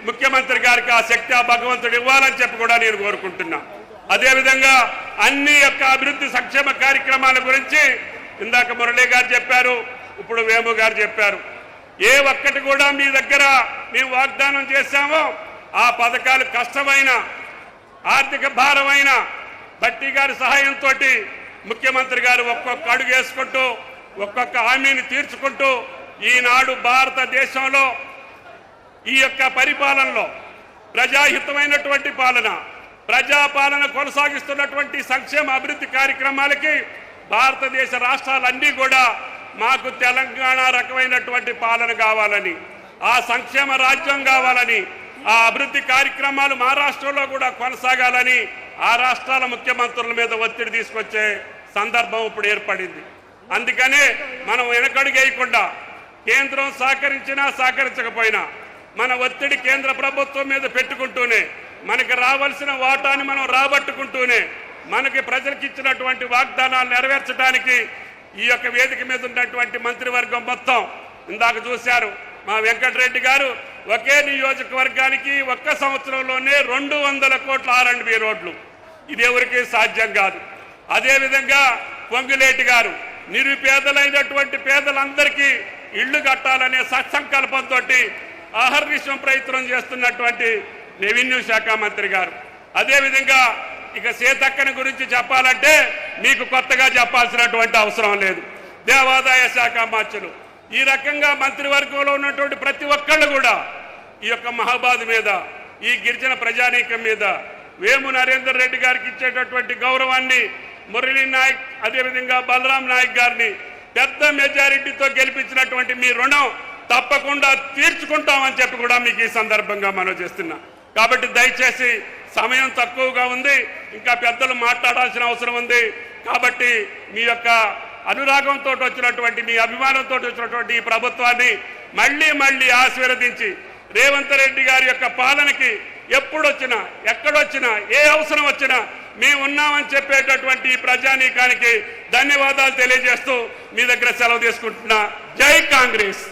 ముఖ్యమంత్రి గారికి ఆ శక్తి ఆ భగవంతుడు ఇవ్వాలని చెప్పి కూడా నేను కోరుకుంటున్నా. అదేవిధంగా అన్ని యొక్క అభివృద్ధి సంక్షేమ కార్యక్రమాల గురించి ఇందాక మురళీ గారు చెప్పారు, ఇప్పుడు వేము గారు చెప్పారు. ఏ ఒక్కటి కూడా మీ దగ్గర మేము వాగ్దానం చేశామో ఆ పథకాలు కష్టమైన ఆర్థిక భారమైన భట్టి గారి సహాయంతో ముఖ్యమంత్రి గారు ఒక్కొక్క అడుగు వేసుకుంటూ ఒక్కొక్క హామీని తీర్చుకుంటూ ఈనాడు భారతదేశంలో ఈ యొక్క పరిపాలనలో ప్రజాహితమైనటువంటి పాలన ప్రజాపాలన కొనసాగిస్తున్నటువంటి సంక్షేమ అభివృద్ధి కార్యక్రమాలకి భారతదేశ రాష్ట్రాలన్నీ కూడా మాకు తెలంగాణ రకమైనటువంటి పాలన కావాలని, ఆ సంక్షేమ రాజ్యం కావాలని, ఆ అభివృద్ధి కార్యక్రమాలు మా రాష్ట్రంలో కూడా కొనసాగాలని ఆ రాష్ట్రాల ముఖ్యమంత్రుల మీద ఒత్తిడి తీసుకొచ్చే సందర్భం ఇప్పుడు ఏర్పడింది. అందుకనే మనం వెనకడుగేయకుండా కేంద్రం సహకరించినా సహకరించకపోయినా మన ఒత్తిడి కేంద్ర ప్రభుత్వం మీద పెట్టుకుంటూనే మనకి రావాల్సిన వాటాని మనం రాబట్టుకుంటూనే మనకి ప్రజలకు ఇచ్చినటువంటి వాగ్దానాలు నెరవేర్చడానికి ఈ యొక్క వేదిక మీద ఉన్నటువంటి మంత్రివర్గం మొత్తం ఇందాక చూశారు. మా వెంకటరెడ్డి గారు ఒకే నియోజకవర్గానికి ఒక్క సంవత్సరంలోనే 200 కోట్ల R&B రోడ్లు, ఇది ఎవరికి సాధ్యం కాదు. అదేవిధంగా పొంగులేటి గారు నిరుపేదలైనటువంటి పేదలందరికీ ఇళ్లు కట్టాలనే సత్సంకల్పంతో అహర్నిశం ప్రయత్నం చేస్తున్నటువంటి రెవెన్యూ శాఖ మంత్రి గారు. అదేవిధంగా ఇక సీతక్కని గురించి చెప్పాలంటే మీకు కొత్తగా చెప్పాల్సినటువంటి అవసరం లేదు. దేవాదాయ శాఖ మంత్రులు ఈ రకంగా మంత్రివర్గంలో ఉన్నటువంటి ప్రతి ఒక్కళ్ళు కూడా ఈ యొక్క మహాబాద్ మీద ఈ గిరిజన ప్రజానీకం మీద వేము నరేందర్ రెడ్డి గారికి ఇచ్చేటటువంటి గౌరవాన్ని మురళీ నాయక్ అదేవిధంగా బలరాం నాయక్ గారిని పెద్ద మెజారిటీతో గెలిపించినటువంటి మీ రుణం తప్పకుండా తీర్చుకుంటామని చెప్పి కూడా మీకు ఈ సందర్భంగా మనం చేస్తున్నా. కాబట్టి దయచేసి సమయం తక్కువగా ఉంది, ఇంకా పెద్దలు మాట్లాడాల్సిన అవసరం ఉంది. కాబట్టి మీ యొక్క అనురాగంతో వచ్చినటువంటి మీ అభిమానంతో వచ్చినటువంటి ఈ ప్రభుత్వాన్ని మళ్ళీ మళ్ళీ ఆశీర్వదించి రేవంత్ రెడ్డి గారి యొక్క పాలనకి ఎప్పుడొచ్చినా ఎక్కడొచ్చినా ఏ అవసరం వచ్చినా మేము ఉన్నామని చెప్పేటటువంటి ఈ ప్రజానీకానికి ధన్యవాదాలు తెలియజేస్తూ మీ దగ్గర సెలవు తీసుకుంటున్నా. జై కాంగ్రెస్.